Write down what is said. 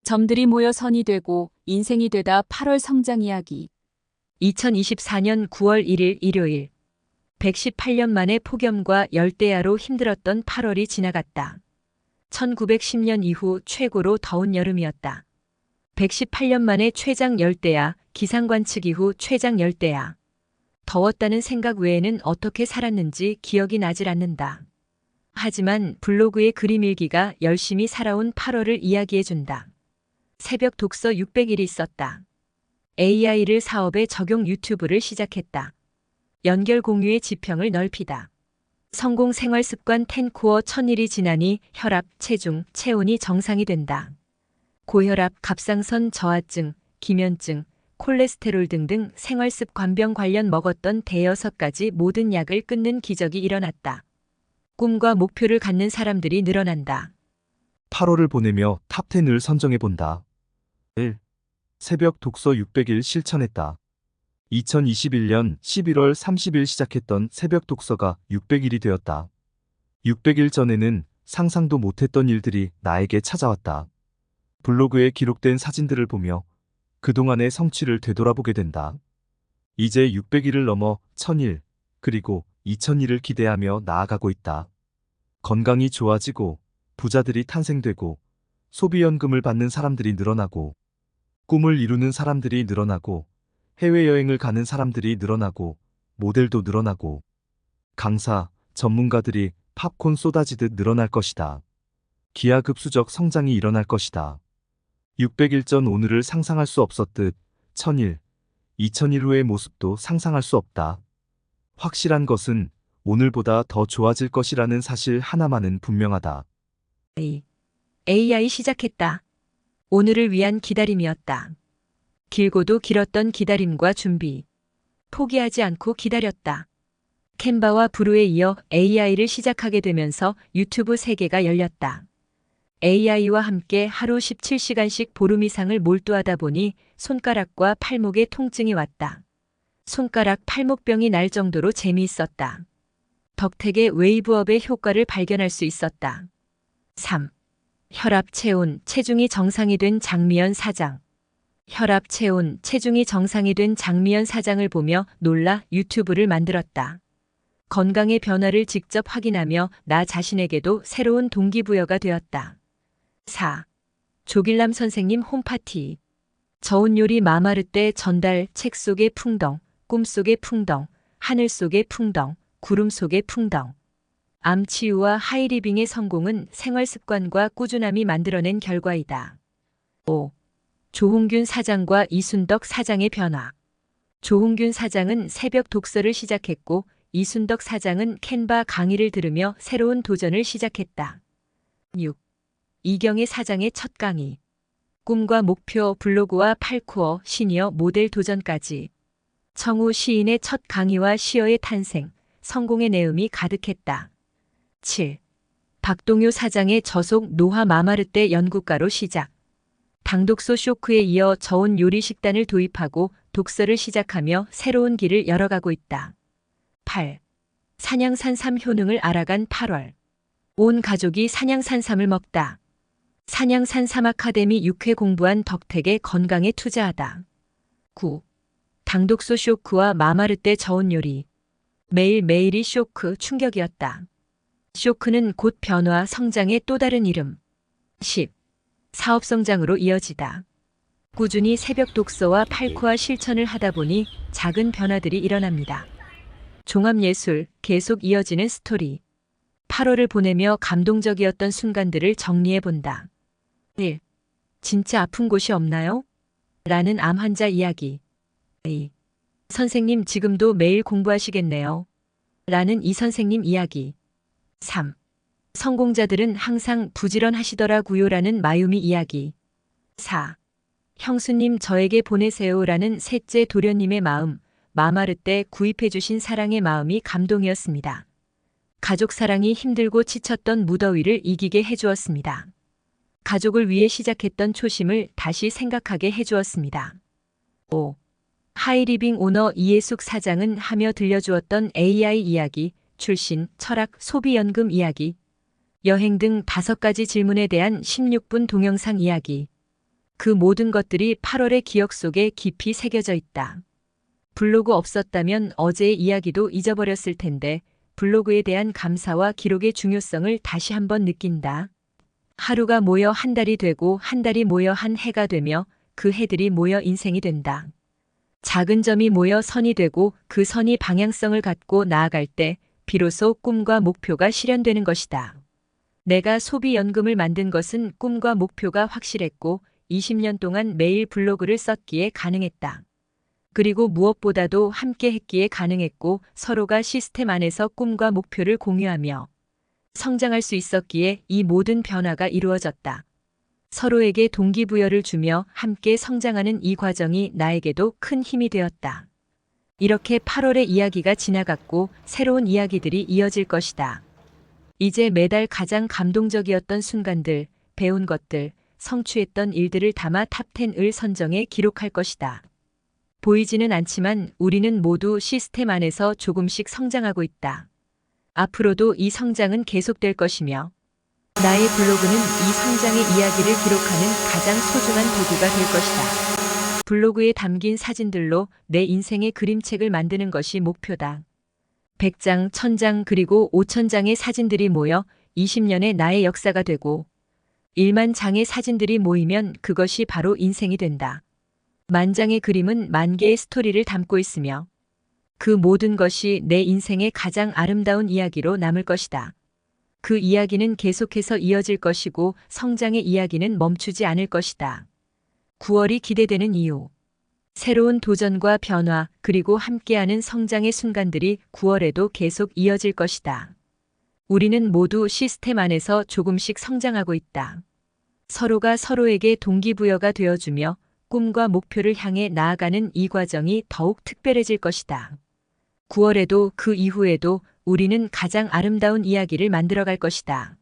점들이 모여 선이 되고 인생이 되다 8월 성장 이야기. 2024년 9월 1일 일요일. 118년 만에 폭염과 열대야로 힘들었던 8월이 지나갔다. 1910년 이후 최고로 더운 여름이었다. 118년 만에 최장 열대야, 기상 관측 이후 최장 열대야. 더웠다는 생각 외에는 어떻게 살았는지 기억이 나질 않는다. 하지만 블로그의 그림 일기가 열심히 살아온 8월을 이야기해준다. 새벽 독서 600일이 있었다. AI를 사업에 적용 유튜브를 시작했다. 연결 공유의 지평을 넓히다. 성공 생활 습관 10코어 1000일이 지나니 혈압, 체중, 체온이 정상이 된다. 고혈압, 갑상선 저하증, 기면증, 콜레스테롤 등등 생활 습관병 관련 먹었던 대여섯 가지 모든 약을 끊는 기적이 일어났다. 꿈과 목표를 갖는 사람들이 늘어난다. 8월을 보내며 탑10을 선정해본다. 1. 새벽 독서 600일 실천했다. 2021년 11월 30일 시작했던 새벽 독서가 600일이 되었다. 600일 전에는 상상도 못했던 일들이 나에게 찾아왔다. 블로그에 기록된 사진들을 보며 그동안의 성취를 되돌아보게 된다. 이제 600일을 넘어 1000일, 그리고 2000일을 기대하며 나아가고 있다. 건강이 좋아지고 부자들이 탄생되고 소비연금을 받는 사람들이 늘어나고 꿈을 이루는 사람들이 늘어나고 해외여행을 가는 사람들이 늘어나고 모델도 늘어나고 강사, 전문가들이 팝콘 쏟아지듯 늘어날 것이다. 기하급수적 성장이 일어날 것이다. 600일 전 오늘을 상상할 수 없었듯 1000일, 2000일 후의 모습도 상상할 수 없다. 확실한 것은 오늘보다 더 좋아질 것이라는 사실 하나만은 분명하다. AI 시작했다. 오늘을 위한 기다림이었다. 길고도 길었던 기다림과 준비. 포기하지 않고 기다렸다. 캔바와 브루에 이어 AI를 시작하게 되면서 유튜브 세계가 열렸다. AI와 함께 하루 17시간씩 보름 이상을 몰두하다 보니 손가락과 팔목에 통증이 왔다. 손가락 팔목병이 날 정도로 재미있었다. 덕택의 웨이브업의 효과를 발견할 수 있었다. 3. 혈압, 체온, 체중이 정상이 된 장미연 사장. 혈압, 체온, 체중이 정상이 된 장미연 사장을 보며 놀라 유튜브를 만들었다. 건강의 변화를 직접 확인하며 나 자신에게도 새로운 동기부여가 되었다. 4. 조길남 선생님 홈파티. 저온 요리 마마르떼 전달 책 속의 풍덩, 꿈 속의 풍덩, 하늘 속의 풍덩, 구름 속의 풍덩. 암 치유와 하이리빙의 성공은 생활 습관과 꾸준함이 만들어낸 결과이다. 5. 조홍균 사장과 이순덕 사장의 변화. 조홍균 사장은 새벽 독서를 시작했고 이순덕 사장은 캔바 강의를 들으며 새로운 도전을 시작했다. 6. 이경애 사장의 첫 강의. 꿈과 목표 블로그와 8코어 시니어 모델 도전까지. 청우 시인의 첫 강의와 시어의 탄생, 성공의 내음이 가득했다. 7. 박동효 사장의 저속 노화 마마르떼 연구가로 시작. 당독서 쇼크에 이어 저온 요리 식단을 도입하고 독서를 시작하며 새로운 길을 열어가고 있다. 8. 산양산삼 효능을 알아간 8월. 온 가족이 산양산삼을 먹다. 산양산삼 아카데미 6회 공부한 덕택의 건강에 투자하다. 9. 당독서 쇼크와 마마르떼 저온 요리. 매일매일이 쇼크, 충격이었다. 쇼크는 곧 변화, 성장의 또 다른 이름. 10. 사업 성장으로 이어지다. 꾸준히 새벽 독서와 8코어 실천을 하다 보니 작은 변화들이 일어납니다. 종합예술, 계속 이어지는 스토리. 8월을 보내며 감동적이었던 순간들을 정리해본다. 1. 진짜 아픈 곳이 없나요? 라는 암 환자 이야기. 2. 선생님 지금도 매일 공부하시겠네요. 라는 이 선생님 이야기. 3. 성공자들은 항상 부지런하시더라고요. 라는 마유미 이야기. 4. 형수님 저에게 보내세요. 라는 셋째 도련님의 마음, 마마르떼 구입해주신 사랑의 마음이 감동이었습니다. 가족 사랑이 힘들고 지쳤던 무더위를 이기게 해주었습니다. 가족을 위해 시작했던 초심을 다시 생각하게 해주었습니다. 5. 하이리빙 오너 이예숙 사장은 하며 들려주었던 AI 이야기, 출신, 철학, 소비연금 이야기, 여행 등 5가지 질문에 대한 16분 동영상 이야기. 그 모든 것들이 8월의 기억 속에 깊이 새겨져 있다. 블로그 없었다면 어제의 이야기도 잊어버렸을 텐데 블로그에 대한 감사와 기록의 중요성을 다시 한번 느낀다. 하루가 모여 한 달이 되고 한 달이 모여 한 해가 되며 그 해들이 모여 인생이 된다. 작은 점이 모여 선이 되고 그 선이 방향성을 갖고 나아갈 때 비로소 꿈과 목표가 실현되는 것이다. 내가 소비연금을 만든 것은 꿈과 목표가 확실했고 20년 동안 매일 블로그를 썼기에 가능했다. 그리고 무엇보다도 함께 했기에 가능했고 서로가 시스템 안에서 꿈과 목표를 공유하며 성장할 수 있었기에 이 모든 변화가 이루어졌다. 서로에게 동기부여를 주며 함께 성장하는 이 과정이 나에게도 큰 힘이 되었다. 이렇게 8월의 이야기가 지나갔고 새로운 이야기들이 이어질 것이다. 이제 매달 가장 감동적이었던 순간들, 배운 것들, 성취했던 일들을 담아 탑10을 선정해 기록할 것이다. 보이지는 않지만 우리는 모두 시스템 안에서 조금씩 성장하고 있다. 앞으로도 이 성장은 계속될 것이며 나의 블로그는 이 성장의 이야기를 기록하는 가장 소중한 도구가 될 것이다. 블로그에 담긴 사진들로 내 인생의 그림책을 만드는 것이 목표다. 100장, 1000장 그리고 5000장의 사진들이 모여 20년의 나의 역사가 되고 1만 장의 사진들이 모이면 그것이 바로 인생이 된다. 10,000장의 그림은 10,000개의 스토리를 담고 있으며 그 모든 것이 내 인생의 가장 아름다운 이야기로 남을 것이다. 그 이야기는 계속해서 이어질 것이고 성장의 이야기는 멈추지 않을 것이다. 9월이 기대되는 이유. 새로운 도전과 변화 그리고 함께하는 성장의 순간들이 9월에도 계속 이어질 것이다. 우리는 모두 시스템 안에서 조금씩 성장하고 있다. 서로가 서로에게 동기부여가 되어주며 꿈과 목표를 향해 나아가는 이 과정이 더욱 특별해질 것이다. 9월에도 그 이후에도 우리는 가장 아름다운 이야기를 만들어갈 것이다.